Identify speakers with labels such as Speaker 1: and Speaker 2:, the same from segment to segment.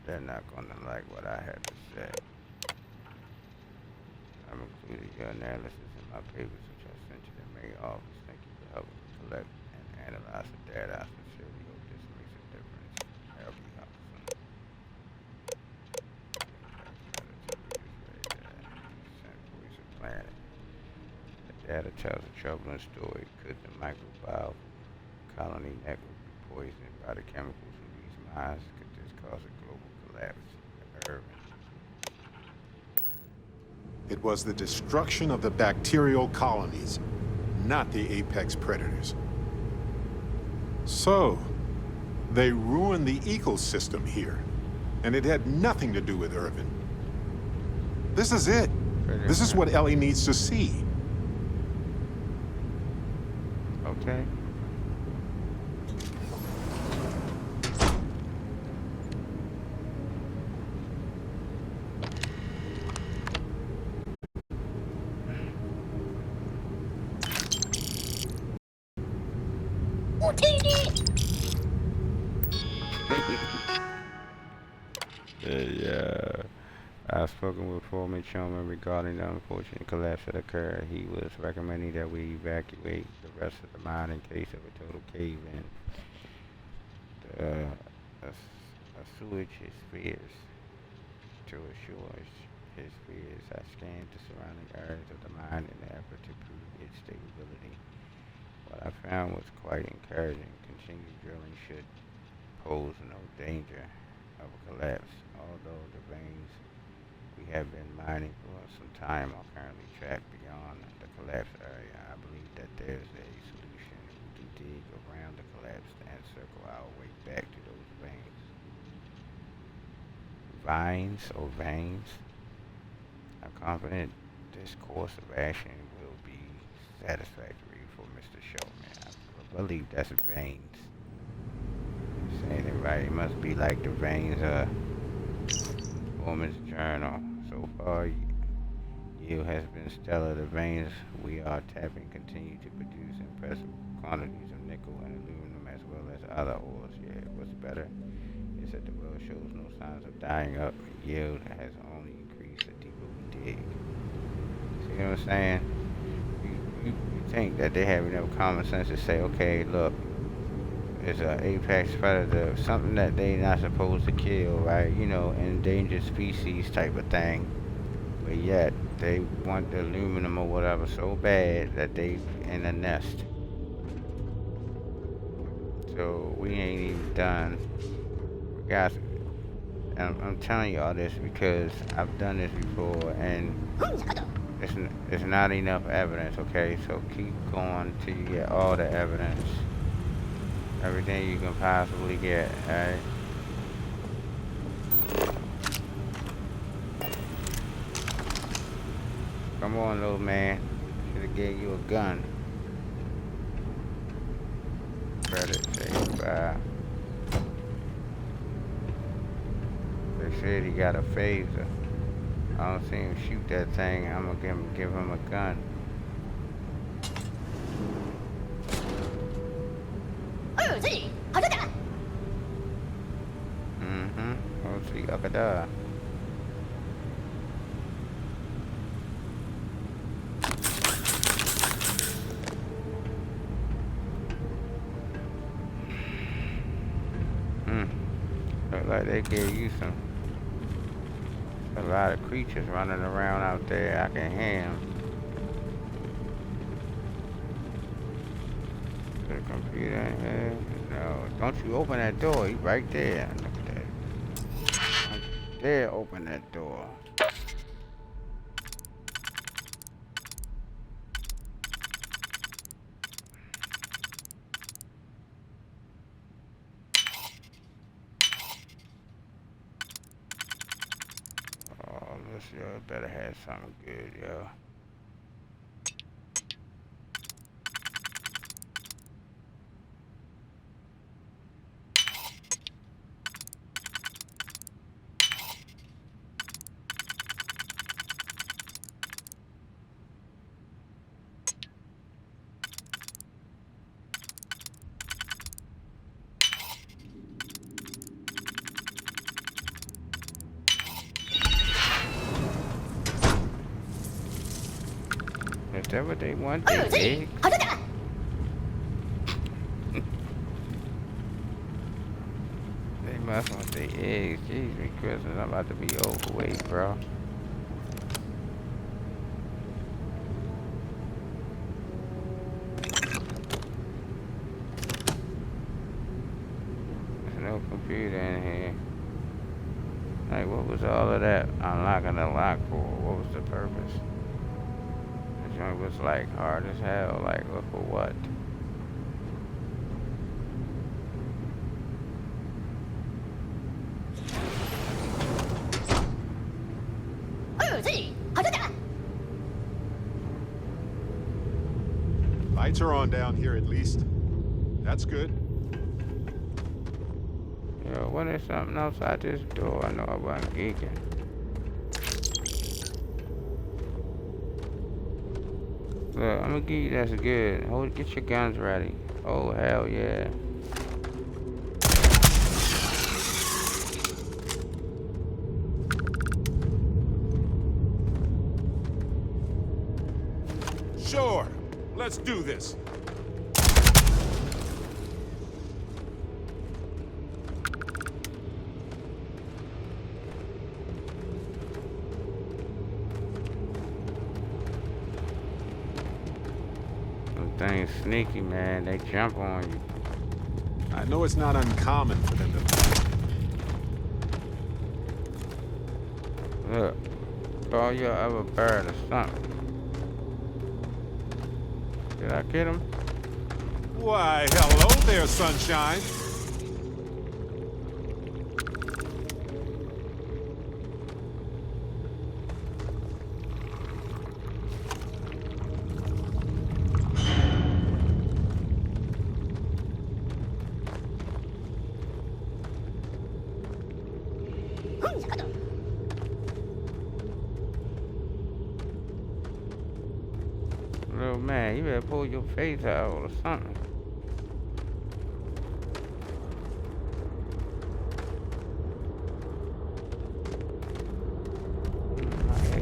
Speaker 1: They're not gonna like what I have to say. I've included your analysis in my papers, which I sent to the main office. Thank you for helping me collect and analyze the data. I sincerely hope this makes a difference. L.B. Hobson. Sent voice of planet. The data tells a troubling story. Could the microbial colony network be poisoned by the chemicals in these mines? Could this cause a global collapse?
Speaker 2: It was the destruction of the bacterial colonies, not the apex predators. So, they ruined the ecosystem here, and it had nothing to do with Irvin. This is it. This is what Ellie needs to see.
Speaker 1: Okay. I've spoken with Foreman Choman regarding the unfortunate collapse that occurred. He was recommending that we evacuate the rest of the mine in case of a total cave-in. Assuage his fears. To assure his fears, I scanned the surrounding areas of the mine in an effort to prove its stability. What I found was quite encouraging. Continued drilling should pose no danger of a collapse, although the veins we have been mining for some time are currently trapped beyond the collapse area. I believe that there's a solution. We can dig around the collapse and circle our way back to those veins. Vines or veins? I'm confident this course of action will be satisfactory for Mr. Showman. I believe that's veins. Saying it right. It must be like the veins Woman's Journal. So far, yield has been stellar. The veins we are tapping continue to produce impressive quantities of nickel and aluminum as well as other ores. Yeah, what's better is that the well shows no signs of dying up. Yield has only increased. A deeper dig. See what I'm saying? You think that they have enough common sense to say, okay, look, it's an apex predator, something that they not supposed to kill, right? You know, endangered species type of thing. But yet they want the aluminum or whatever so bad that they in a nest. So we ain't even done. Guys, I'm telling you all this because I've done this before and it's not enough evidence, okay? So keep going till you get all the evidence. Everything you can possibly get, alright? Come on, little man. Should've gave you a gun. Credit, say goodbye. They said he got a phaser. I don't see him shoot that thing. I'm gonna give him a gun. We'll see. Akada. Look like they gave you a lot of creatures running around out there. I can hear them. The computer in here? No, don't you open that door. He's right there. Look at that. Don't dare open that door. Oh, this yo better have something good, yo. Is that what they want? They eggs? They must want their eggs. Jeez, me Christmas, I'm about to be overweight, bro. There's no computer in here. Like, what was all of that unlocking the lock for? What was the purpose? The joint was like hard as hell. Like, look for what?
Speaker 2: Lights are on down here at least. That's good.
Speaker 1: Yo, when there's something outside this door, I know I wasn't geeking. Look, I'm gonna give you that's good. Get your guns ready. Oh, hell yeah.
Speaker 2: Sure. Let's do this.
Speaker 1: Them things sneaky, man. They jump on you.
Speaker 2: I know it's not uncommon for them to...
Speaker 1: Look. Call your other bird or something. Did I get him?
Speaker 2: Why, hello there, sunshine.
Speaker 1: Little man, you better pull your face out or something.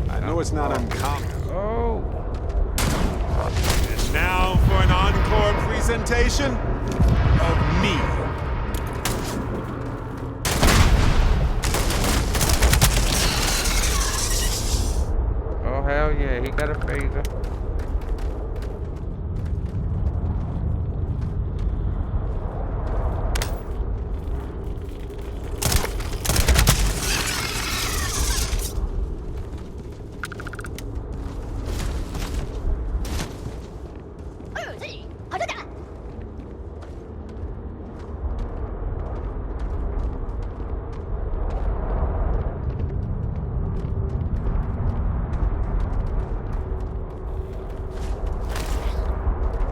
Speaker 2: I know know it's not uncommon.
Speaker 1: Oh.
Speaker 2: And now for an encore presentation of me.
Speaker 1: Oh, hell yeah, he got a phaser.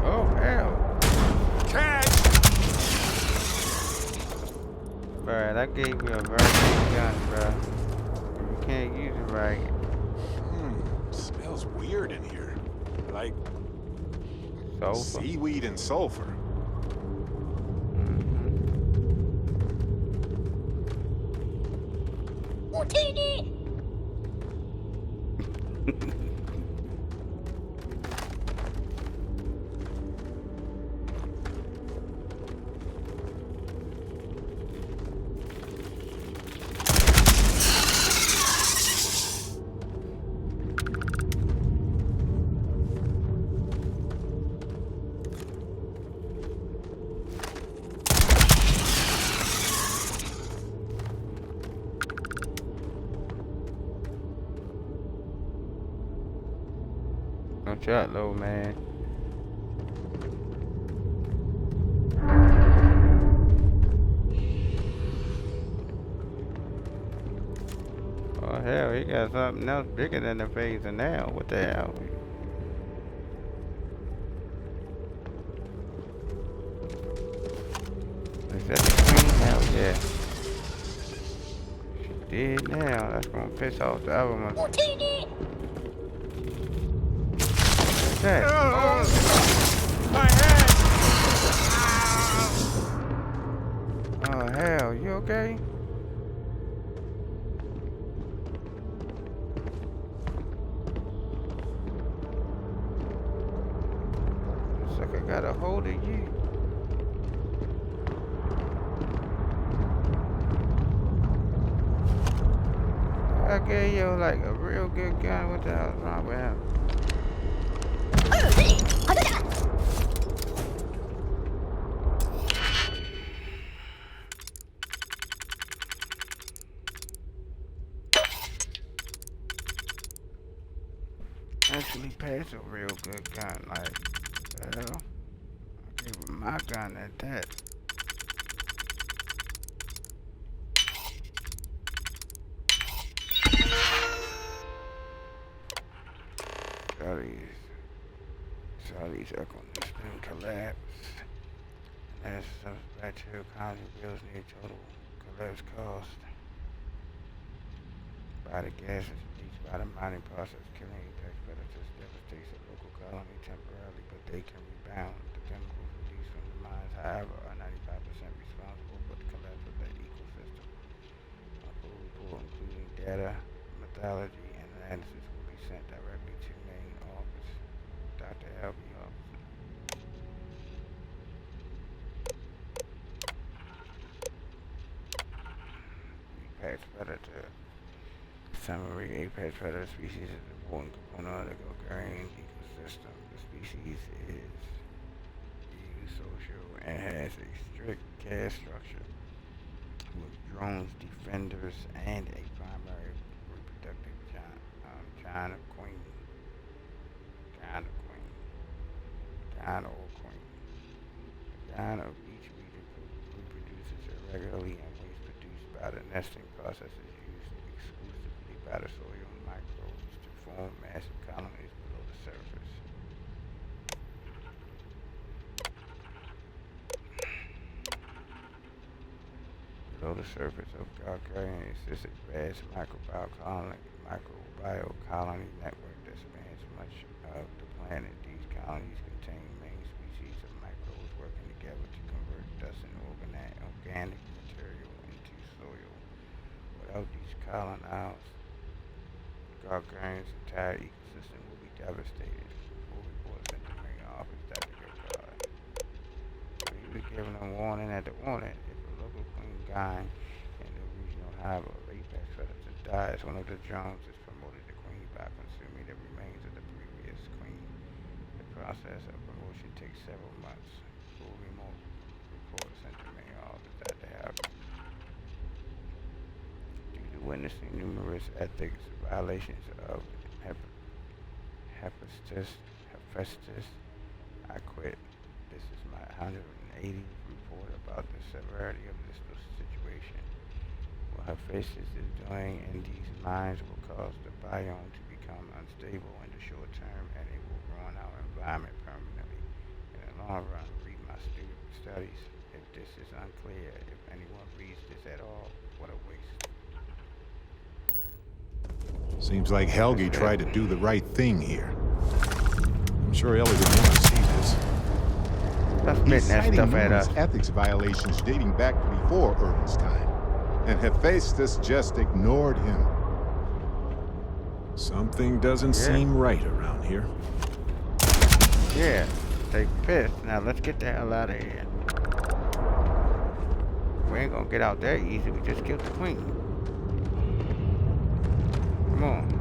Speaker 1: Oh, hell.
Speaker 2: Catch!
Speaker 1: Bruh, that gave you a very good gun, bruh. You can't use it right.
Speaker 2: Smells weird in here. Like
Speaker 1: Sulfur.
Speaker 2: seaweed and sulfur.
Speaker 1: No shot, low man. Oh hell, he got something else bigger than the phaser now. What the hell? Is that the queen? Hell yeah. She did now. That's gonna piss off the other one. What's that?
Speaker 2: Oh, my head!
Speaker 1: Oh hell, you okay? Sucker got a hold of you. I gave you like a real good gun. What the hell's wrong with him? Actually passed a real good gun, like, hell, I gave him my gun at that. Saudis are going to spin collapse. And as some bacterial colony bills near total collapse cost. By the gas is released by the mining process, killing apex predators, devastates a local colony temporarily, but they can rebound. The chemicals released from the mines, however, are 95% responsible for the collapse of the ecosystem. A full report, including data, methodology, and analysis, will be sent directly to main office. Dr. Allthewup. Apex predator. Summary: apex predator species is an important component of the agrarian ecosystem. The species is eusocial and has a strict caste structure with drones, defenders, and a primary reproductive gyno queen. The gyno of each region reproduces irregularly, and waste produced by the nesting process is used exclusively by the soil microbes to form massive colonies below the surface. Below the surface of Gargarian exists a vast microbial colony network that spans much of the planet. These colonies contain main species of microbes working together to convert dust and organic material into soil. Without these without grains, the entire ecosystem will be devastated. Full reports at the main office that the good God. So he was giving a warning at the warning. If a local queen guy in the regional hive of apex predator dies, one of the drones is promoted to queen by consuming the remains of the previous queen. The process of promotion takes several months. Full remote reports sent to main office that they have due to witnessing numerous ethics violations of Hephaestus, I quit. This is my 180th report about the severity of this situation. What Hephaestus is doing in these mines will cause the biome to become unstable in the short term, and it will ruin our environment permanently. In the long run, read my studies. If this is unclear, if anyone reads this at all, what a waste.
Speaker 2: Seems like Helgi tried to do the right thing here. I'm sure Ellie would want to see this. He's citing numerous ethics violations dating back to before Irvin's time, and Hephaestus just ignored him. Something doesn't seem right around here.
Speaker 1: Yeah, they pissed. Now let's get the hell out of here. We ain't gonna get out that easy. We just killed the queen. Come on.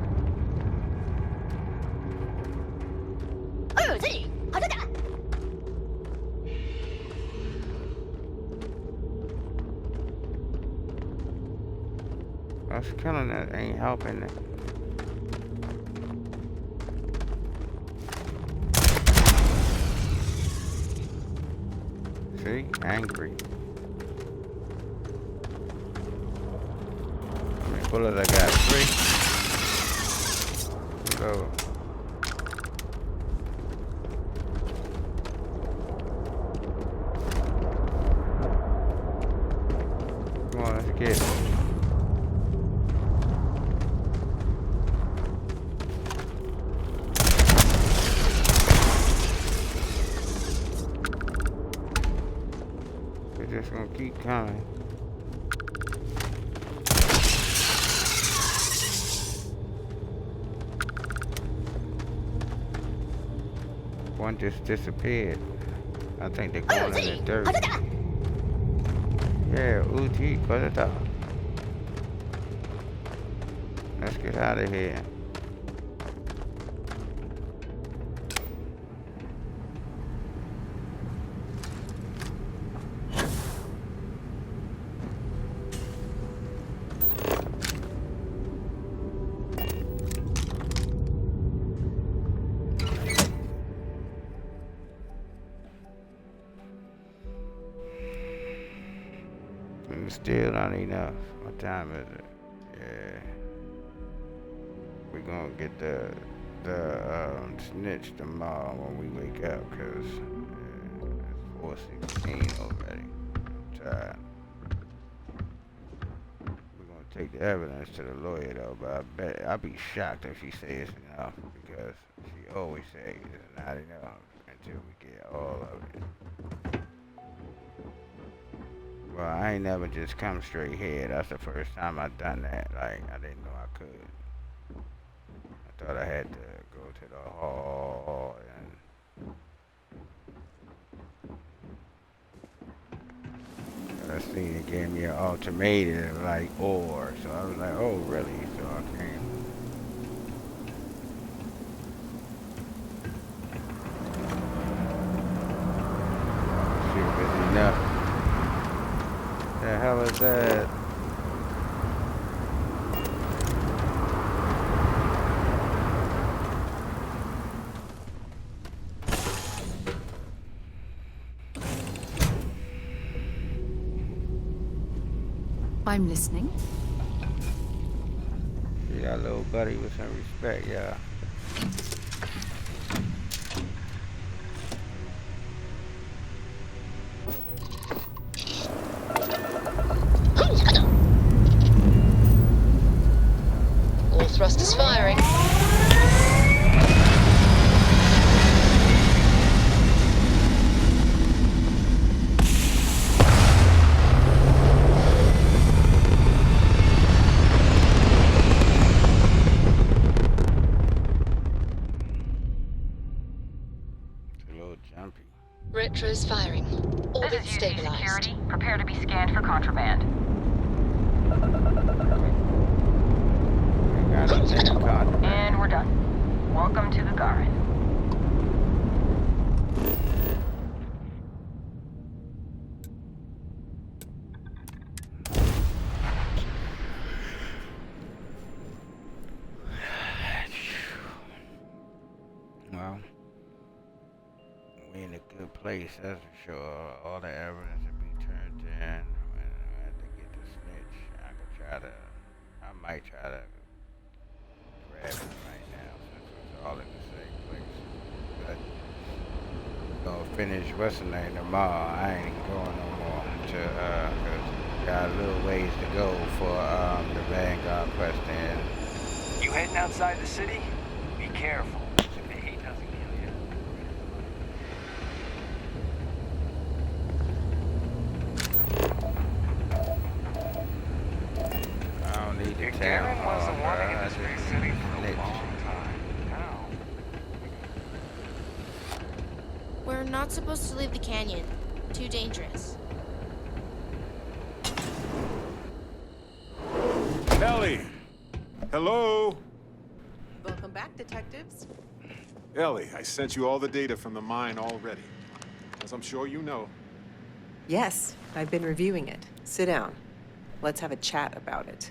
Speaker 1: Us killing it ain't helping it. See? Angry. How many bullets I got? 3? Go. Come on, let's get it. Just gonna keep coming. One just disappeared. I think they're going in the dirt. Yeah, Uti, cut it out. Let's get out of here. Still not enough. What time is it? Yeah. We're gonna get the snitch tomorrow when we wake up, cause it's 4:16 already. I'm tired. We're gonna take the evidence to the lawyer though, but I bet I'll be shocked if she says enough, because she always says it's not enough until we get all of it. Well, I ain't never just come straight here. That's the first time I done that. Like, I didn't know I could. I thought I had to go to the hall and I seen it gave me an ultimatum, like, or. So I was like, oh, really? So I came. See if it's enough. The hell is that?
Speaker 3: I'm listening.
Speaker 1: Yeah, little buddy with some respect, yeah.
Speaker 4: All thrusters firing. stabilized.
Speaker 5: security, prepare to be scanned for contraband.
Speaker 1: Got a damn contraband.
Speaker 5: And we're done. Welcome to the Garin.
Speaker 1: Well, we in a good place, that's for sure. All the evidence will be turned in. When I have to get the snitch, I might try to grab him right now since it's all in the same place. But we're gonna finish what's the name tomorrow. I ain't going no more to cause got a little ways to go for the Vanguard quest in.
Speaker 6: You heading outside the city? Be careful. If the heat doesn't kill you.
Speaker 1: I don't need to
Speaker 6: Your
Speaker 1: tell
Speaker 6: Garen
Speaker 1: him,
Speaker 6: was the one in
Speaker 1: I
Speaker 6: this
Speaker 1: just
Speaker 6: big city for a
Speaker 1: snitch.
Speaker 6: long time. Now,
Speaker 7: We're not supposed to leave the canyon. Too dangerous.
Speaker 2: Ellie! Hello?
Speaker 8: Welcome back, detectives.
Speaker 2: Ellie, I sent you all the data from the mine already. As I'm sure you know.
Speaker 8: Yes, I've been reviewing it. Sit down. Let's have a chat about it.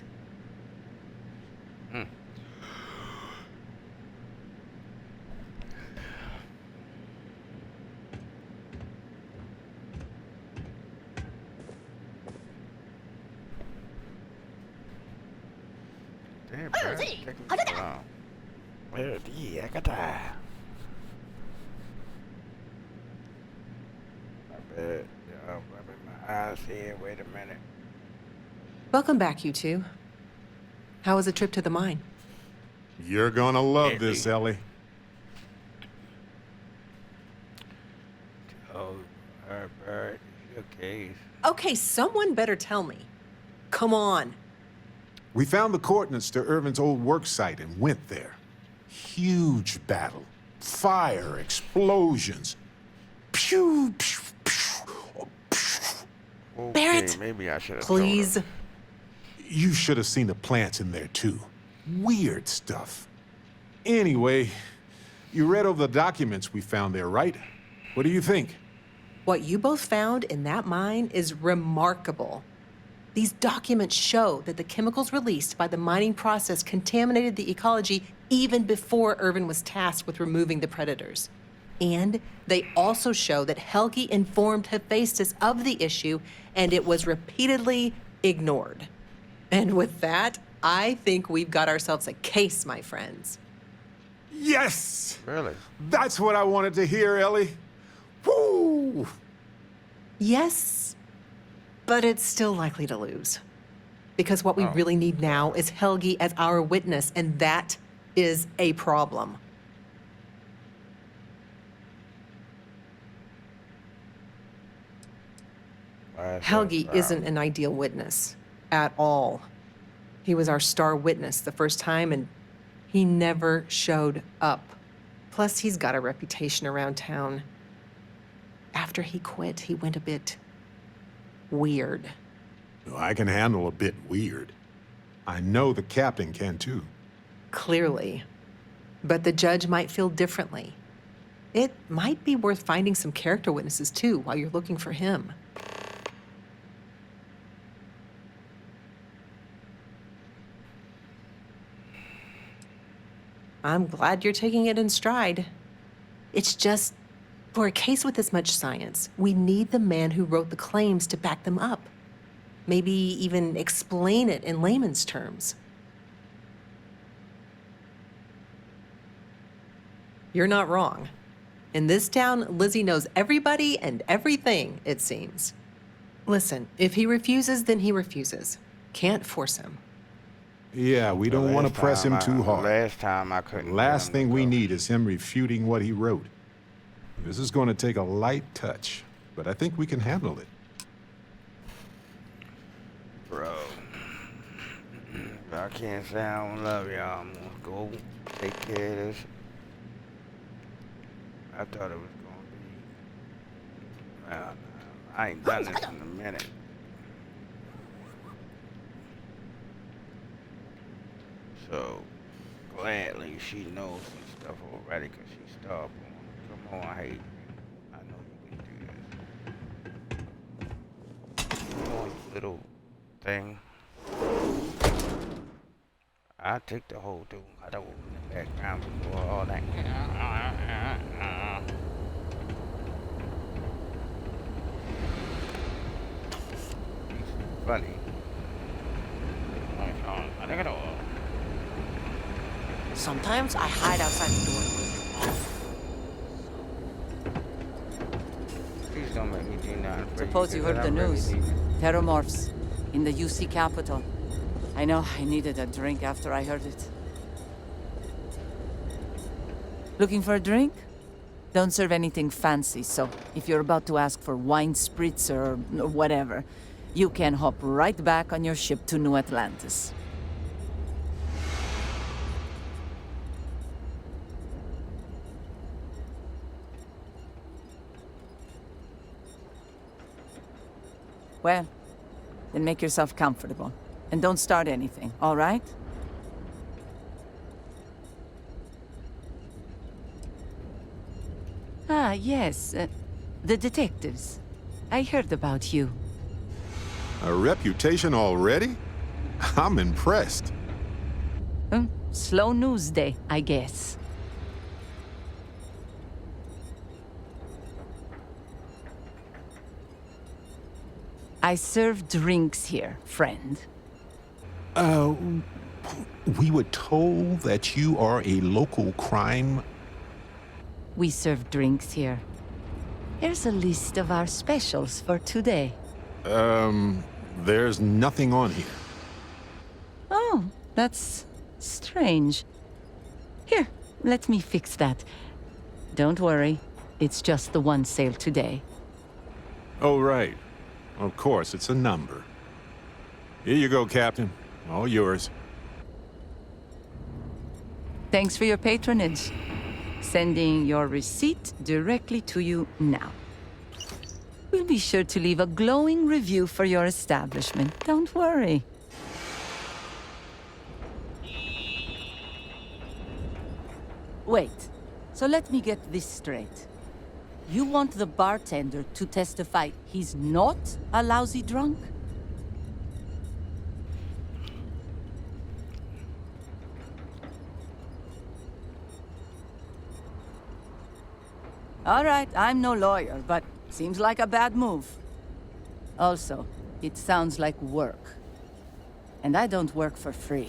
Speaker 1: Damn, bro, taking so long. I got that. I bet. I'm rubbing my eyes here. Wait a minute.
Speaker 8: Welcome back, you two. How was the trip to the mine?
Speaker 2: You're gonna love this, Ellie.
Speaker 1: Oh, Herbert, your case.
Speaker 8: Okay, someone better tell me. Come on.
Speaker 2: We found the coordinates to Irvin's old work site and went there. Huge battle. Fire, explosions. Pew, pew, pew, pew.
Speaker 1: Okay,
Speaker 8: Barrett,
Speaker 1: maybe I should have
Speaker 8: Please.
Speaker 2: You should have seen the plants in there, too. Weird stuff. Anyway, you read over the documents we found there, right? What do you think?
Speaker 8: What you both found in that mine is remarkable. These documents show that the chemicals released by the mining process contaminated the ecology even before Irvin was tasked with removing the predators. And they also show that Helgi informed Hephaestus of the issue, and it was repeatedly ignored. And with that, I think we've got ourselves a case, my friends.
Speaker 2: Yes!
Speaker 1: Really?
Speaker 2: That's what I wanted to hear, Ellie. Woo!
Speaker 8: Yes, but it's still likely to lose. Because what we really need now is Helgi as our witness, and that is a problem. Helgi isn't an ideal witness at all. He was our star witness the first time, and he never showed up. Plus, he's got a reputation around town. After he quit, he went a bit weird.
Speaker 2: I can handle a bit weird. I know the captain can, too.
Speaker 8: Clearly. But the judge might feel differently. It might be worth finding some character witnesses, too, while you're looking for him. I'm glad you're taking it in stride. It's just, for a case with this much science, we need the man who wrote the claims to back them up. Maybe even explain it in layman's terms. You're not wrong. In this town, Lizzie knows everybody and everything, it seems. Listen, if he refuses, then he refuses. Can't force him.
Speaker 2: Yeah, we don't want to press him too hard.
Speaker 1: Last time I couldn't.
Speaker 2: The last thing we need is him refuting what he wrote. This is going to take a light touch, but I think we can handle it.
Speaker 1: Bro, I can't say I don't love y'all. I'm gonna go take care of this. I thought it was gonna be. I ain't done this in a minute. So, gladly she knows some stuff already because she's stubborn. Come on, hey. I know you can do this. Come on, you little thing. I'll take the whole dude. I don't open the background before all that. Funny.
Speaker 9: Sometimes I hide outside the door.
Speaker 1: Please don't make me do nothing for
Speaker 10: Suppose you heard the news. Terramorphs in the UC capital. I know, I needed a drink after I heard it. Looking for a drink? Don't serve anything fancy, so if you're about to ask for wine spritzer or whatever, you can hop right back on your ship to New Atlantis. Well, then make yourself comfortable. And don't start anything, all right? Ah, yes. The detectives. I heard about you.
Speaker 2: A reputation already? I'm impressed.
Speaker 10: Slow news day, I guess. I serve drinks here, friend.
Speaker 2: We were told that you are a local crime.
Speaker 10: We serve drinks here. Here's a list of our specials for today.
Speaker 2: There's nothing on here.
Speaker 10: Oh, that's strange. Here, let me fix that. Don't worry, it's just the one sale today.
Speaker 2: Oh, right. Of course, it's a number. Here you go, Captain. All yours.
Speaker 10: Thanks for your patronage. Sending your receipt directly to you now. We'll be sure to leave a glowing review for your establishment. Don't worry. Wait, so let me get this straight. You want the bartender to testify he's not a lousy drunk? All right, I'm no lawyer, but seems like a bad move. Also, it sounds like work. And I don't work for free.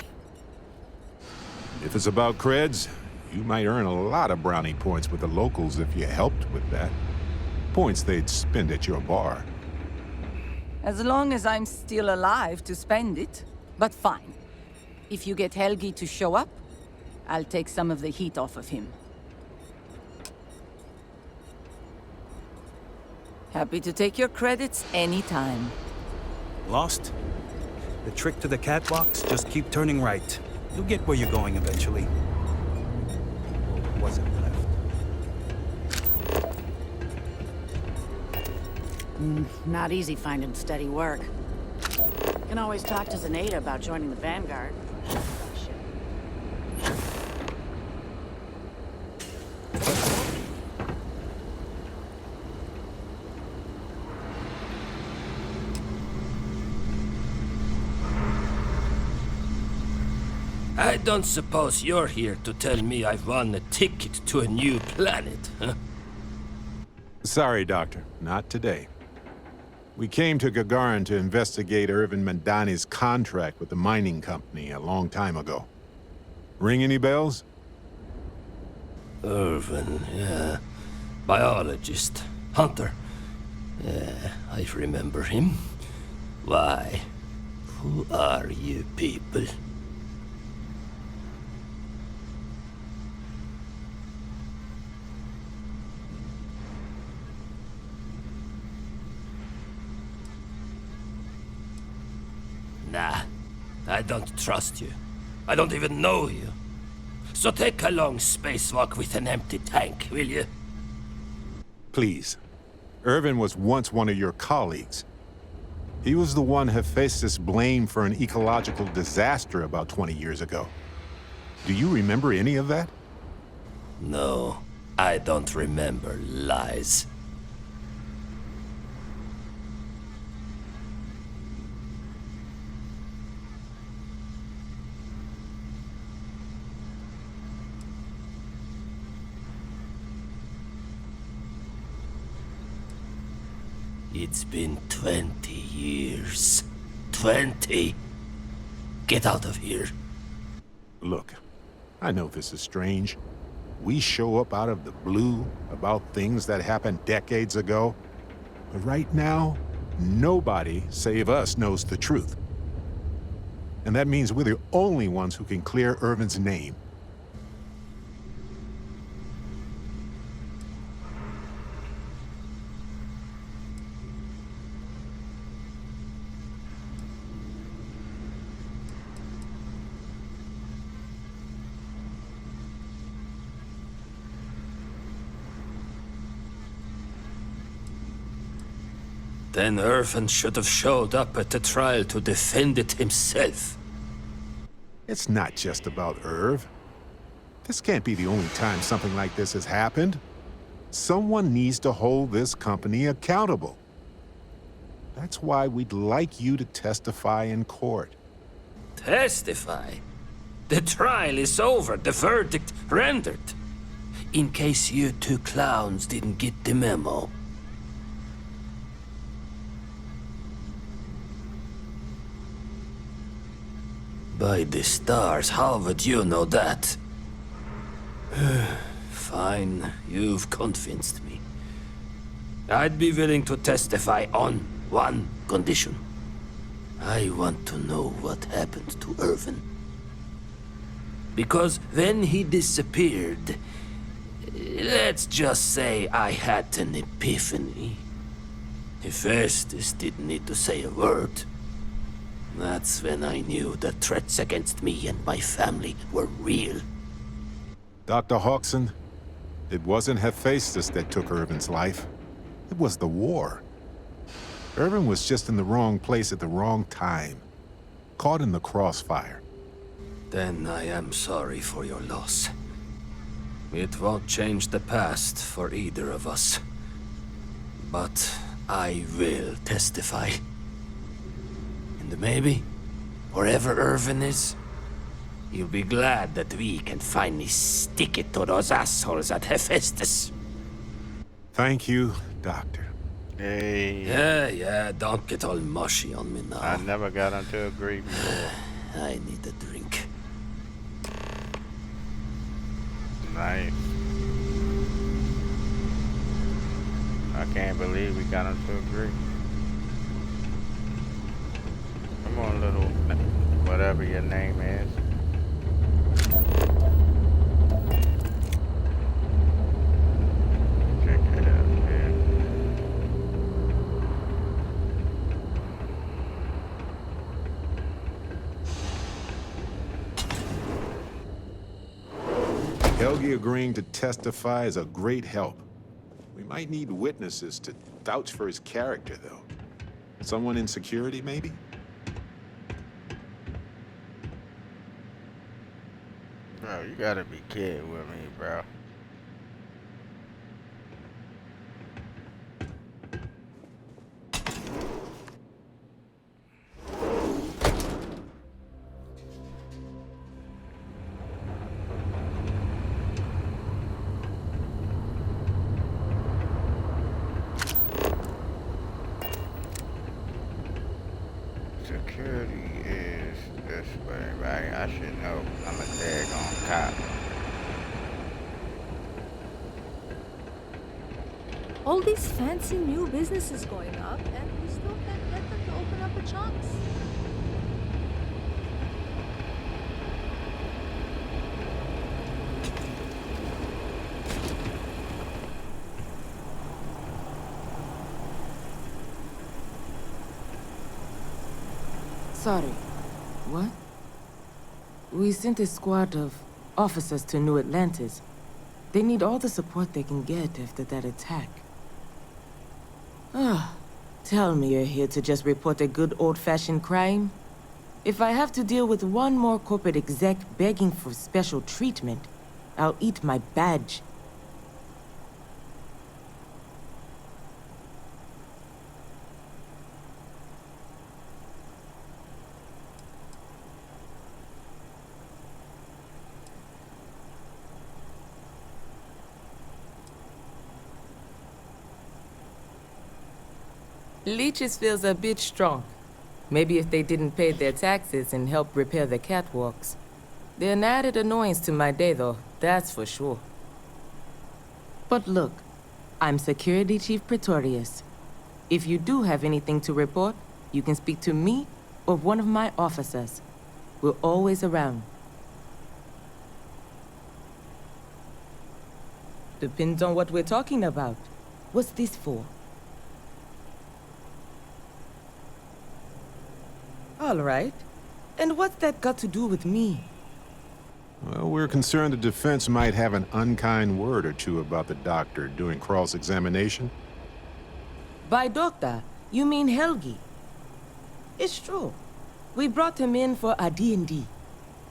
Speaker 2: If it's about creds, you might earn a lot of brownie points with the locals if you helped with that. Points they'd spend at your bar.
Speaker 10: As long as I'm still alive to spend it. But fine. If you get Helgi to show up, I'll take some of the heat off of him. Happy to take your credits anytime.
Speaker 11: Lost? The trick to the catwalks? Just keep turning right. You'll get where you're going eventually. Or was it left?
Speaker 9: Not easy finding steady work. Can always talk to Zenaida about joining the Vanguard.
Speaker 12: I don't suppose you're here to tell me I've won a ticket to a new planet, huh?
Speaker 2: Sorry, Doctor. Not today. We came to Gagarin to investigate Irvin Mandani's contract with the mining company a long time ago. Ring any bells?
Speaker 12: Irvin, yeah. Biologist. Hunter. Yeah, I remember him. Why? Who are you people? Nah, I don't trust you. I don't even know you. So take a long spacewalk with an empty tank, will you?
Speaker 2: Please. Irvin was once one of your colleagues. He was the one Hephaestus blamed for an ecological disaster about 20 years ago. Do you remember any of that?
Speaker 12: No, I don't remember lies. It's been 20 years. 20! Get out of here.
Speaker 2: Look, I know this is strange. We show up out of the blue about things that happened decades ago. But right now, nobody save us knows the truth. And that means we're the only ones who can clear Irvin's name.
Speaker 12: Then Irvin should have showed up at the trial to defend it himself.
Speaker 2: It's not just about Irv. This can't be the only time something like this has happened. Someone needs to hold this company accountable. That's why we'd like you to testify in court.
Speaker 12: Testify? The trial is over, the verdict rendered. In case you two clowns didn't get the memo. By the stars, how would you know that? Fine, you've convinced me. I'd be willing to testify on one condition. I want to know what happened to Irvin. Because when he disappeared, let's just say I had an epiphany. Hephaestus didn't need to say a word. That's when I knew the threats against me and my family were real.
Speaker 2: Dr. Hawkson, it wasn't Hephaestus that took Irvin's life. It was the war. Irvin was just in the wrong place at the wrong time. Caught in the crossfire.
Speaker 12: Then I am sorry for your loss. It won't change the past for either of us. But I will testify. And maybe, wherever Irvin is, you'll be glad that we can finally stick it to those assholes at Hephaestus.
Speaker 2: Thank you, Doctor.
Speaker 1: Hey.
Speaker 12: Yeah, don't get all mushy on me now.
Speaker 1: I never got them to agree before.
Speaker 12: I need a drink.
Speaker 1: Nice. I can't believe we got them to agree. Come on, little, whatever your name is. Check it out here.
Speaker 2: Helgi agreeing to testify is a great help. We might need witnesses to vouch for his character, though. Someone in security, maybe?
Speaker 1: Bro, you gotta be kidding with me, bro. Security is this way, right? I should know. I'm a daggone cop.
Speaker 13: All these fancy new businesses going up, and we still can't get them to open up a chunks.
Speaker 14: Sorry. What? We sent a squad of officers to New Atlantis. They need all the support they can get after that attack. Ah, tell me you're here to just report a good old-fashioned crime? If I have to deal with one more corporate exec begging for special treatment, I'll eat my badge. Leeches feels a bit strong. Maybe if they didn't pay their taxes and help repair the catwalks. They're an added annoyance to my day, though, that's for sure. But look, I'm Security Chief Pretorius. If you do have anything to report, you can speak to me or one of my officers. We're always around. Depends on what we're talking about. What's this for? All right. And what's that got to do with me?
Speaker 2: Well, we're concerned the defense might have an unkind word or two about the doctor during cross-examination.
Speaker 14: By doctor, you mean Helgi. It's true. We brought him in for a D&D.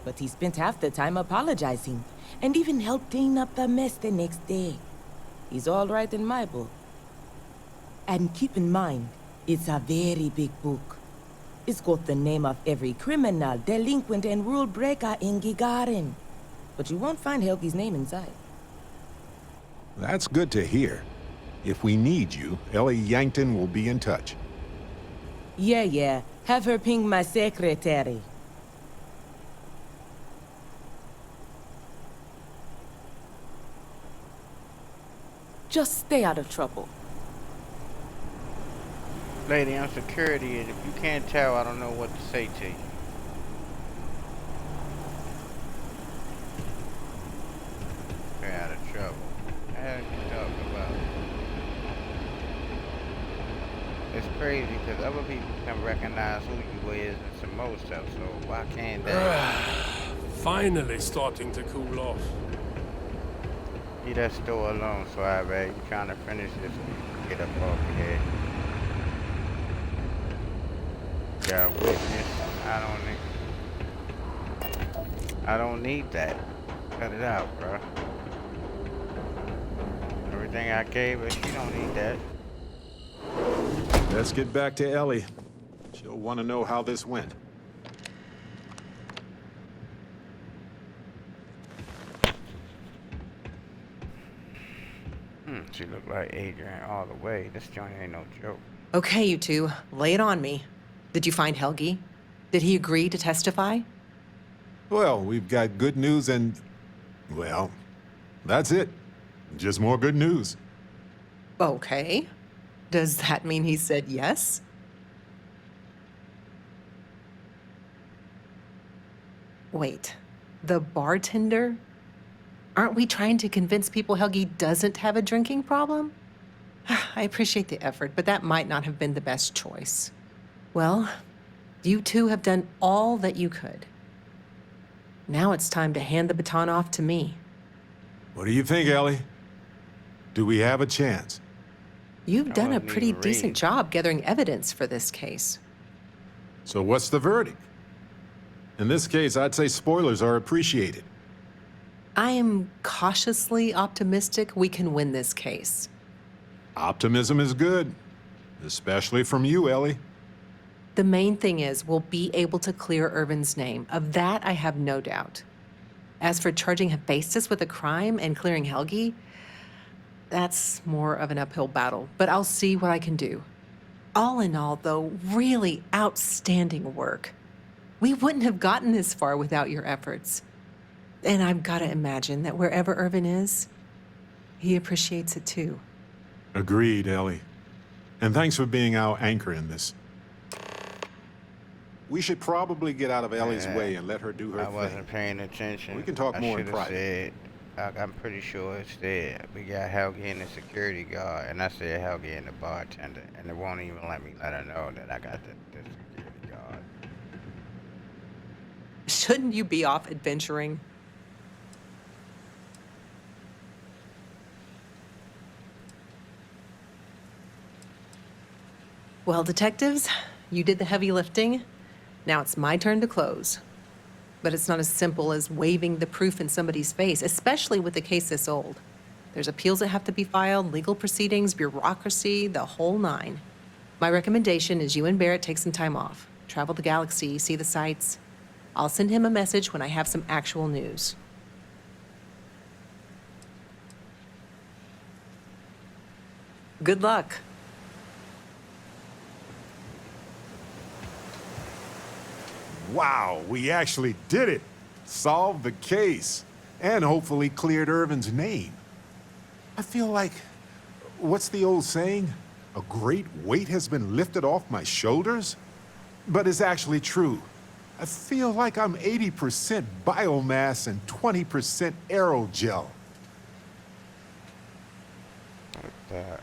Speaker 14: But he spent half the time apologizing, and even helped clean up the mess the next day. He's all right in my book. And keep in mind, it's a very big book. It's got the name of every criminal, delinquent, and rule breaker in Gagarin. But you won't find Helgi's name inside.
Speaker 2: That's good to hear. If we need you, Ellie Yankton will be in touch.
Speaker 14: Yeah. Have her ping my secretary. Just stay out of trouble.
Speaker 1: Lady, I'm security, and if you can't tell, I don't know what to say to you. Stay out of trouble. What you talking about? It's crazy because other people can recognize who you is and some more stuff, so why can't they?
Speaker 15: Finally starting to cool off.
Speaker 1: Leave that store alone, so I bet you trying to finish this, get up off your head. Got a witness. I don't need that. Cut it out, bro. Everything I gave her, she don't need that.
Speaker 2: Let's get back to Ellie. She'll want to know how this went.
Speaker 1: She looked like Adrian all the way. This joint ain't no joke.
Speaker 8: Okay, you two, lay it on me. Did you find Helgi? Did he agree to testify?
Speaker 2: Well, we've got good news and, well, that's it. Just more good news.
Speaker 8: Okay. Does that mean he said yes? Wait, the bartender? Aren't we trying to convince people Helgi doesn't have a drinking problem? I appreciate the effort, but that might not have been the best choice. Well, you two have done all that you could. Now it's time to hand the baton off to me.
Speaker 2: What do you think, Ellie? Do we have a chance?
Speaker 8: You've done a pretty decent job gathering evidence for this case.
Speaker 2: So what's the verdict? In this case, I'd say spoilers are appreciated.
Speaker 8: I am cautiously optimistic we can win this case.
Speaker 2: Optimism is good, especially from you, Ellie.
Speaker 8: The main thing is we'll be able to clear Irvin's name. Of that, I have no doubt. As for charging Hephaestus with a crime and clearing Helgi, that's more of an uphill battle, but I'll see what I can do. All in all, though, really outstanding work. We wouldn't have gotten this far without your efforts. And I've got to imagine that wherever Irvin is, he appreciates it too.
Speaker 2: Agreed, Ellie. And thanks for being our anchor in this. We should probably get out of Ellie's way and let her do her thing.
Speaker 1: I wasn't paying attention.
Speaker 2: We can talk more in private.
Speaker 1: Said, I'm pretty sure it's there. We got Helgi and the security guard, and I said Helgi and the bartender, and they won't even let me let her know that I got the security guard.
Speaker 8: Shouldn't you be off adventuring? Well, detectives, you did the heavy lifting. Now it's my turn to close. But it's not as simple as waving the proof in somebody's face, especially with a case this old. There's appeals that have to be filed, legal proceedings, bureaucracy, the whole nine. My recommendation is you and Barrett take some time off. Travel the galaxy, see the sights. I'll send him a message when I have some actual news. Good luck.
Speaker 2: Wow, we actually did it. Solved the case. And hopefully cleared Irvin's name. I feel like, what's the old saying? A great weight has been lifted off my shoulders? But it's actually true. I feel like I'm 80% biomass and 20% aerogel.
Speaker 1: Okay.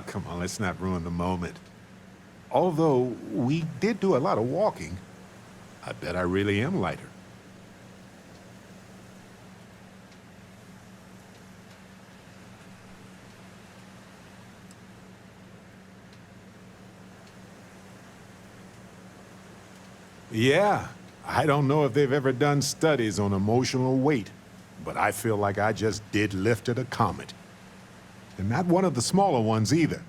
Speaker 2: Come on, let's not ruin the moment. Although we did do a lot of walking, I bet I really am lighter. Yeah, I don't know if they've ever done studies on emotional weight, but I feel like I just did lifted a comet. And not one of the smaller ones either.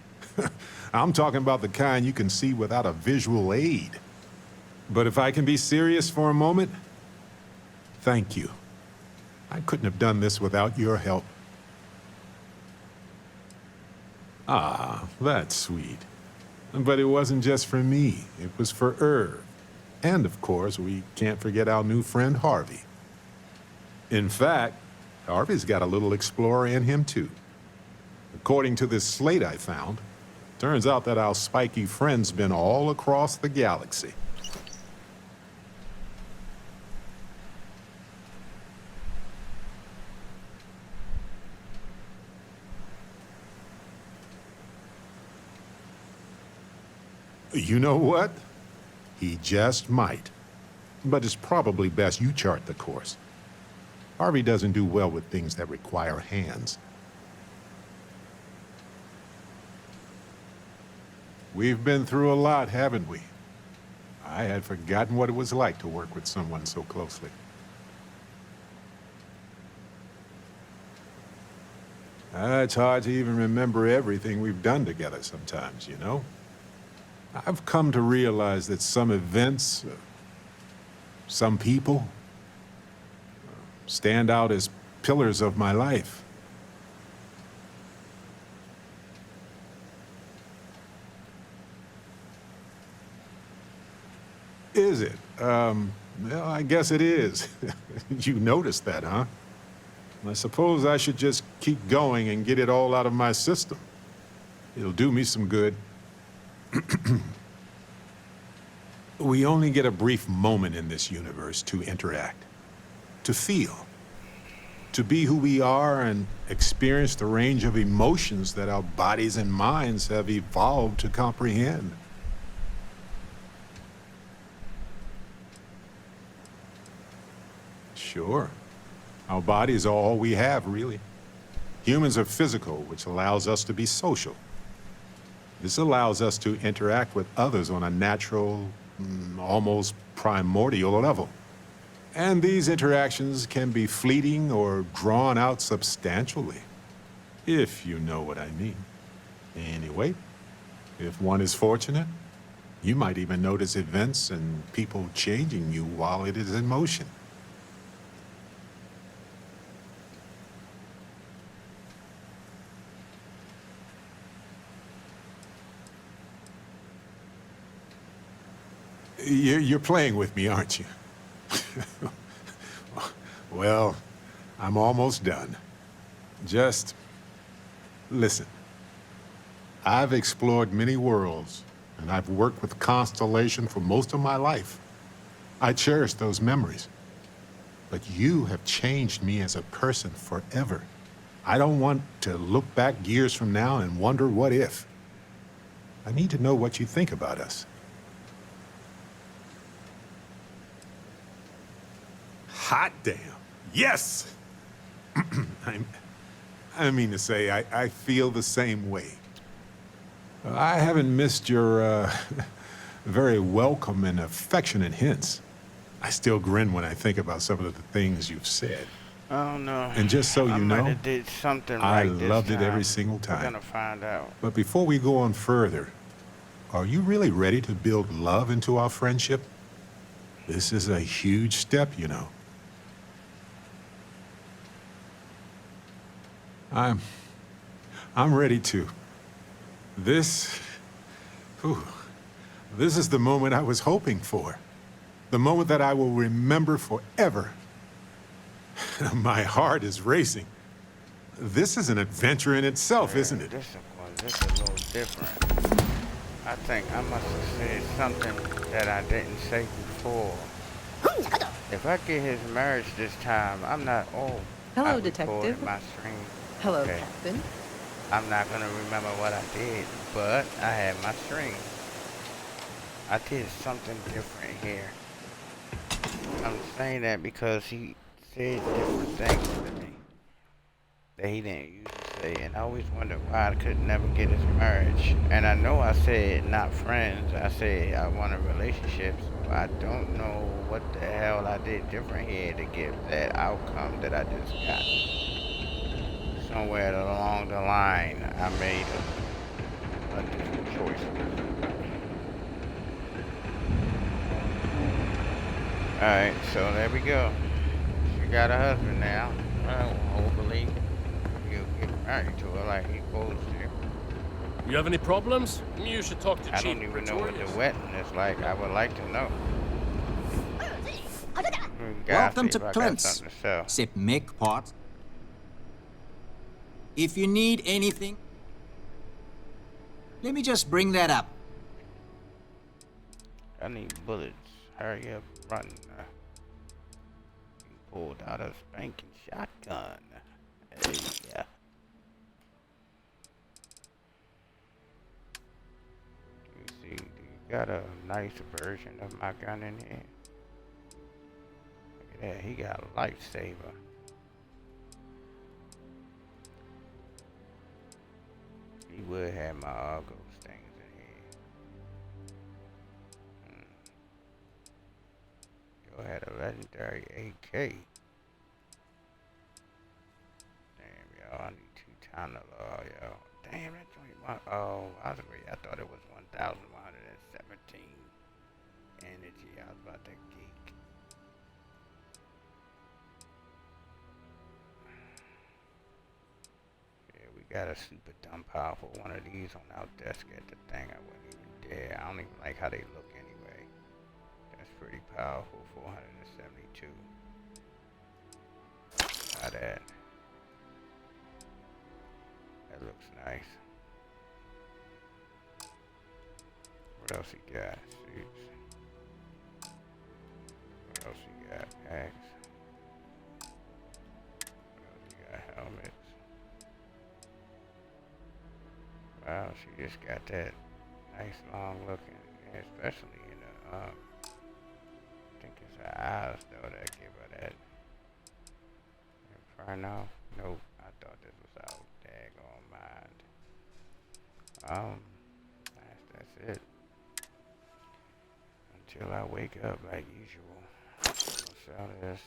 Speaker 2: I'm talking about the kind you can see without a visual aid. But if I can be serious for a moment, thank you. I couldn't have done this without your help. Ah, that's sweet. But it wasn't just for me. It was for Irv. And of course, we can't forget our new friend Harvey. In fact, Harvey's got a little explorer in him too. According to this slate I found, turns out that our spiky friend's been all across the galaxy. You know what? He just might. But it's probably best you chart the course. Harvey doesn't do well with things that require hands. We've been through a lot, haven't we? I had forgotten what it was like to work with someone so closely. It's hard to even remember everything we've done together sometimes, you know? I've come to realize that some events, some people, stand out as pillars of my life. Is it? Well, I guess it is. You noticed that, huh? I suppose I should just keep going and get it all out of my system. It'll do me some good. We only get a brief moment in this universe to interact, to feel, to be who we are and experience the range of emotions that our bodies and minds have evolved to comprehend. Sure. Our bodies are all we have, really. Humans are physical, which allows us to be social. This allows us to interact with others on a natural, almost primordial level. And these interactions can be fleeting or drawn out substantially, if you know what I mean. Anyway, if one is fortunate, you might even notice events and people changing you while it is in motion. You're playing with me, aren't you? Well, I'm almost done. Just listen. I've explored many worlds, and I've worked with Constellation for most of my life. I cherish those memories. But you have changed me as a person forever. I don't want to look back years from now and wonder what if. I need to know what you think about us. hot damn. Yes! I mean to say, I feel the same way. I haven't missed your, very welcome and affectionate hints. I still grin when I think about some of the things you've said.
Speaker 1: Oh no.
Speaker 2: And just so you know,
Speaker 1: did something
Speaker 2: I
Speaker 1: right this
Speaker 2: loved it every
Speaker 1: time.
Speaker 2: single time.
Speaker 1: We're gonna find out.
Speaker 2: But before we go on further, are you really ready to build love into our friendship? This is a huge step, you know. I'm ready to. This is the moment I was hoping for. The moment that I will remember forever. My heart is racing. This is an adventure in itself, isn't it?
Speaker 1: This is a little different. I think I must have said something that I didn't say before. If I get his marriage this time, I'm not. Oh,
Speaker 8: Hello,
Speaker 1: I recorded
Speaker 8: detective.
Speaker 1: my stream.
Speaker 8: Hello,
Speaker 1: Okay.
Speaker 8: Captain.
Speaker 1: I'm not gonna remember what I did, but I had my stream. I did something different here. I'm saying that because he said different things to me that he didn't used to say, and I always wondered why I could never get his marriage. And I know I said not friends. I said I want a relationship. So I don't know what the hell I did different here to get that outcome that I just got. Somewhere along the line, I made a different choice. Alright, so there we go. She got a husband now. Well, hopefully he'll get married to her like he's supposed to.
Speaker 15: You have any problems? You should talk to
Speaker 1: I
Speaker 15: Chief
Speaker 1: don't even know what the
Speaker 15: Pretorius.
Speaker 1: wetting is like. I would like to know.
Speaker 16: Welcome to Clint's. Sip milk pot. If you need anything, let me just bring that up.
Speaker 1: I need bullets. Hurry up, run. He pulled out a spanking shotgun. Hey, yeah. Let me see. Do you got a nice version of my gun in here? Look at that. He got a lifesaver. He would have my Argos things in here. Yo had a legendary AK. Damn, yo, I need 2 Tylenol, yo. Damn, that joint, oh, I thought it was 1,117 energy. I was about to geek. Yeah, we got a super dumb powerful one of these on our desk at the thing. I wouldn't even dare. I don't even like how they look anyway. That's pretty powerful. 472. Try that. That looks nice. What else he got? Suits. What else he got? Packs. What else he got? Helmets. Wow, she just got that nice long looking, especially in the I think it's her eyes though that give her that inferno. Nope, I thought this was out daggone mind. That's it. Until I wake up like usual. I'll sell this.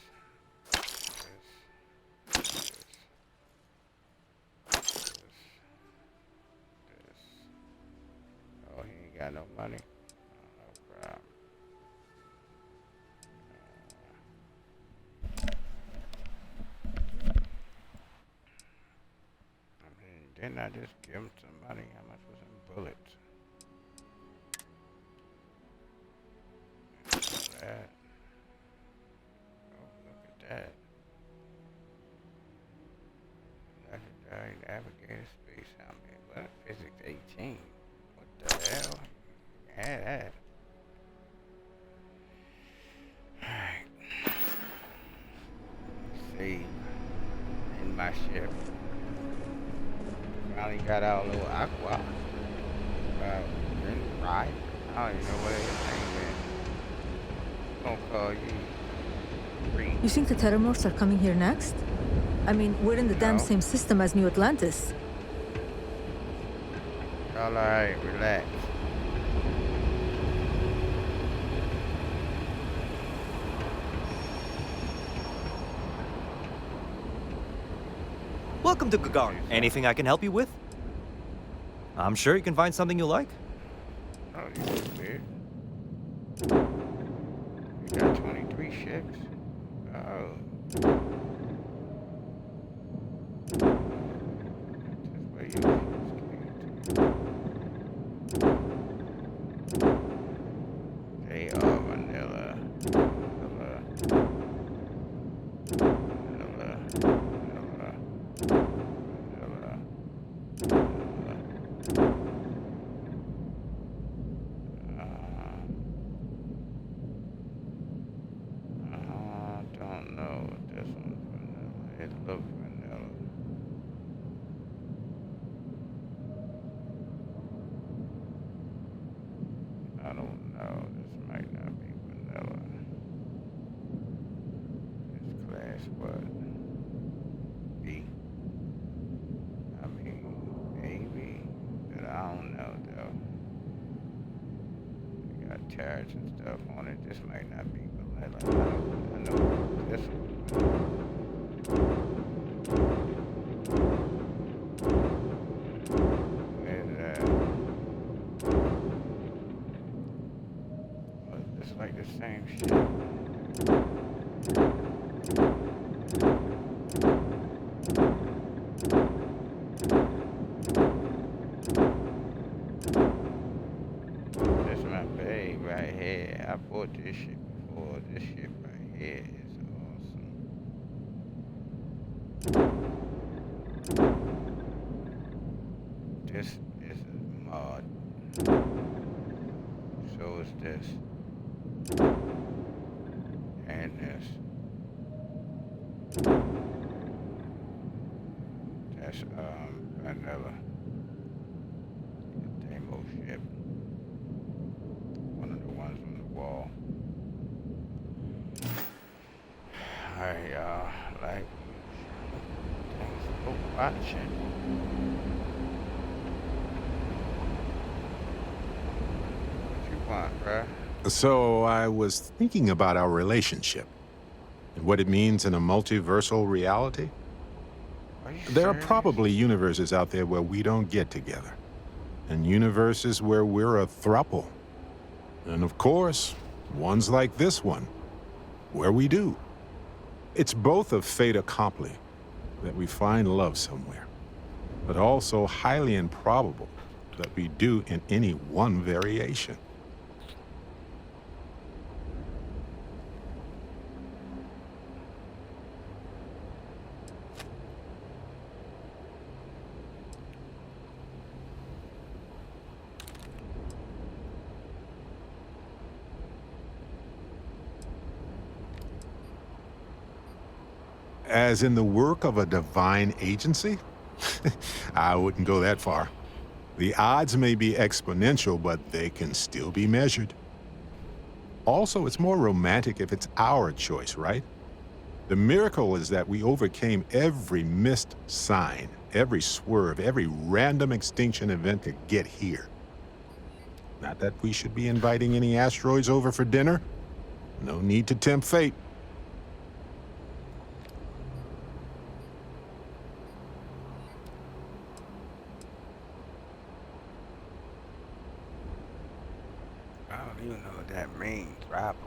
Speaker 1: Oh, he ain't got no money. No problem. Didn't I just give him some money? How much was in bullets? That. Oh, look at that. Legendary Navigator Space Helmet. What? Physics 18. What the hell? Had that. Alright. Save in my ship. Finally got out a little aqua. Right? I don't even know what his name is. Gonna call you.
Speaker 13: You think the Terramorphs are coming here next? I mean, we're in the damn same system as New Atlantis.
Speaker 1: All right, relax.
Speaker 17: Welcome to Gagarin. Anything I can help you with? I'm sure you can find something you like.
Speaker 1: Oh, you weird. You got 23 ships? Oh. Just where your ships came to. They are vanilla. Don't know if this one's vanilla. It looks vanilla. I don't know. This might not be vanilla. It's class what? B? I mean, maybe. But I don't know though. We got tires and stuff on it. This might not be vanilla. I know this one. It's like the same shit. That's my babe right here. I bought this shit before. This shit right here is awesome. This is a mod. So is this. And this. That's vanilla. Demo ship. One of the ones on the wall. I like things for watching. What you want, bruh?
Speaker 2: So I was thinking about our relationship and what it means in a multiversal reality. There are probably universes out there where we don't get together, and universes where we're a throuple. And of course, ones like this one, where we do. It's both a fait accompli that we find love somewhere, but also highly improbable that we do in any one variation. As in the work of a divine agency? I wouldn't go that far. The odds may be exponential, but they can still be measured. Also, it's more romantic if it's our choice, right? The miracle is that we overcame every missed sign, every swerve, every random extinction event to get here. Not that we should be inviting any asteroids over for dinner. No need to tempt fate.
Speaker 1: I don't even know what that means, rival.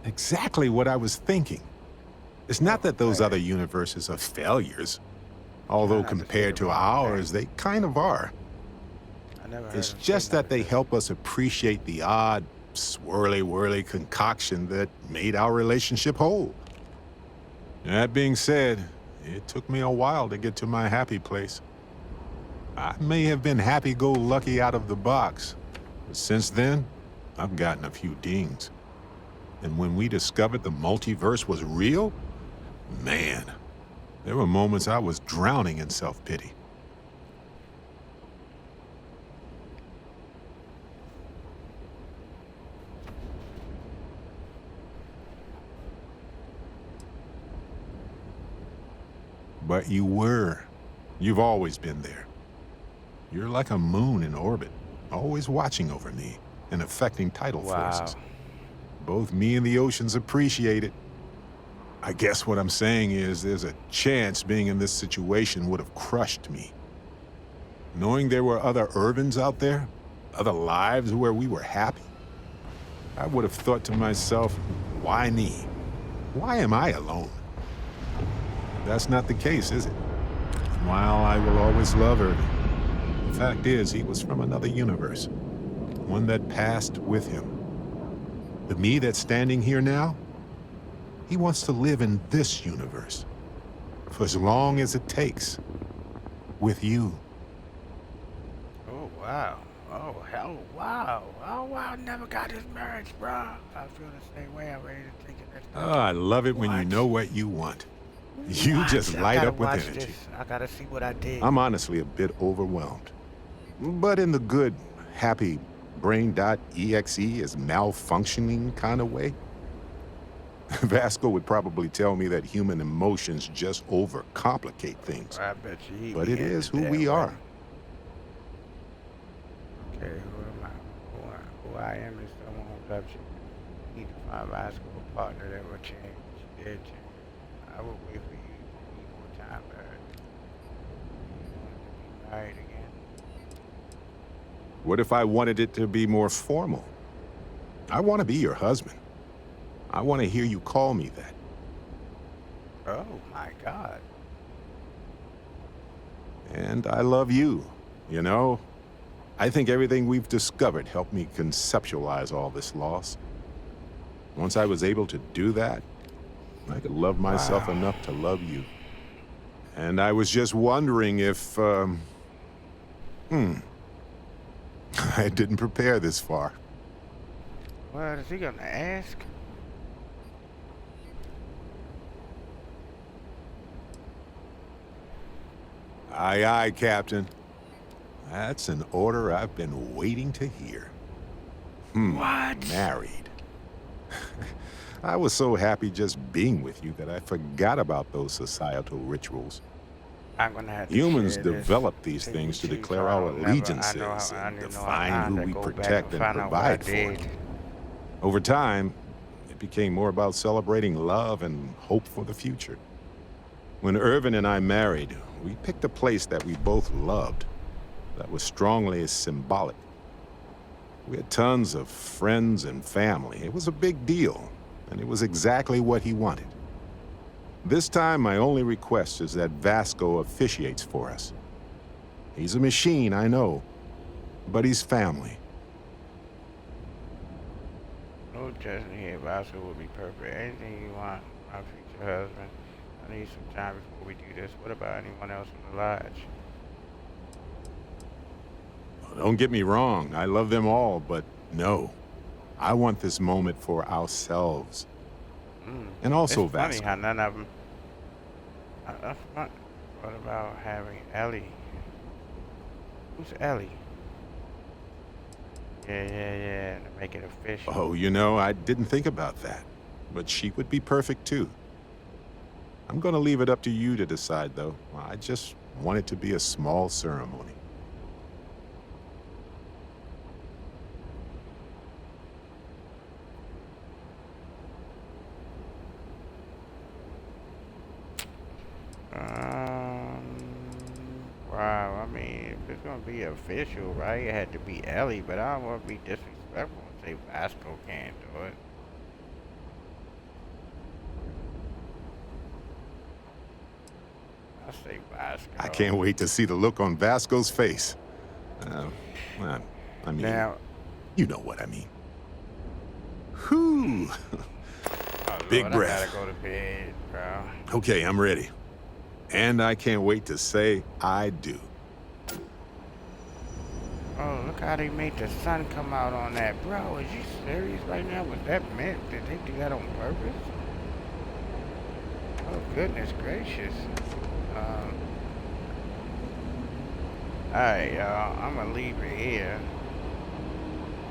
Speaker 2: Exactly what I was thinking. It's not that those other universes are failures, although compared to ours, they kind of are. It's just that they help us appreciate the odd, swirly-whirly concoction that made our relationship whole. That being said, it took me a while to get to my happy place. I may have been happy-go-lucky out of the box, but since then, I've gotten a few dings. And when we discovered the multiverse was real, man, there were moments I was drowning in self-pity. But you were. You've always been there. You're like a moon in orbit, always watching over me and affecting tidal forces. Both me and the oceans appreciate it. I guess what I'm saying is there's a chance being in this situation would have crushed me. Knowing there were other Irvins out there, other lives where we were happy, I would have thought to myself, why me? Why am I alone? That's not the case, is it? While I will always love Irvin, the fact is he was from another universe, one that passed with him. The me that's standing here now, he wants to live in this universe for as long as it takes, with you.
Speaker 1: Oh, wow. Oh, hell, wow. Oh, wow, never got his marriage, bro. I feel the same way. I'm ready to take it next time.
Speaker 2: Oh, I love it when you know what you want. You just light up with energy.
Speaker 1: This. I gotta see what I did.
Speaker 2: I'm honestly a bit overwhelmed. But in the good, happy brain.exe is malfunctioning kind of way. Vasco would probably tell me that human emotions just overcomplicate things.
Speaker 1: I bet you
Speaker 2: but it is who we are.
Speaker 1: Okay, who am I? Who I am is someone who loves you. Need to find Vasco a partner that will change. Did change. I will wait for you to need more time, Barrett. You want to be married again?
Speaker 2: What if I wanted it to be more formal? I want to be your husband. I want to hear you call me that.
Speaker 1: Oh, my God.
Speaker 2: And I love you, you know? I think everything we've discovered helped me conceptualize all this loss. Once I was able to do that, I could love myself enough to love you. And I was just wondering if, I didn't prepare this far.
Speaker 1: What is he gonna ask?
Speaker 2: Aye, aye, Captain. That's an order I've been waiting to hear.
Speaker 1: What?
Speaker 2: Married. I was so happy just being with you that I forgot about those societal rituals.
Speaker 1: I'm gonna have to
Speaker 2: Humans develop these things to declare our allegiances
Speaker 1: and
Speaker 2: and define who we protect and provide for. Over time, it became more about celebrating love and hope for the future. When Irvin and I married, we picked a place that we both loved, that was strongly symbolic. We had tons of friends and family. It was a big deal, and it was exactly what he wanted. This time, my only request is that Vasco officiates for us. He's a machine, I know, but he's family.
Speaker 1: No judgment here. Vasco will be perfect. Anything you want, my future husband. I need some time before we do this. What about anyone else in the lodge?
Speaker 2: Don't get me wrong, I love them all, but no. I want this moment for ourselves. And also
Speaker 1: it's
Speaker 2: Vasco.
Speaker 1: Funny how none of them... What about having Ellie? Who's Ellie? Yeah, to make it official.
Speaker 2: Oh, you know, I didn't think about that. But she would be perfect, too. I'm gonna leave it up to you to decide, though. I just want it to be a small ceremony.
Speaker 1: Wow, I mean, if it's gonna be official, right, it had to be Ellie, but I don't want to be disrespectful and say Vasco can't do it. I say Vasco.
Speaker 2: I can't wait to see the look on Vasco's face. I mean,
Speaker 1: now,
Speaker 2: you know what I mean. Whew. Big
Speaker 1: Lord,
Speaker 2: breath.
Speaker 1: I gotta go to bed, bro.
Speaker 2: Okay, I'm ready. And I can't wait to say I do.
Speaker 1: Oh, look how they made the sun come out on that. Bro, is you serious right now? Was that meant? Did they do that on purpose? Oh, goodness gracious. Alright, y'all. I'm gonna leave it here.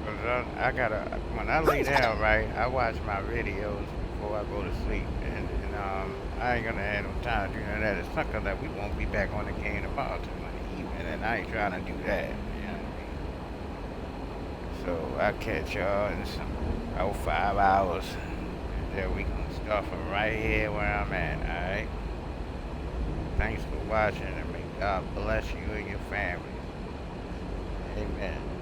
Speaker 1: Cause I gotta, when I lay down, right, I watch my videos before I go to sleep. And I ain't gonna have no time to do none of that. It's something that we won't be back on the game tomorrow till the evening, and I ain't trying to do that. You know what I mean? So I'll catch y'all in some about 5 hours. And then we can start from right here where I'm at, alright? Thanks for watching, and may God bless you and your families. Amen.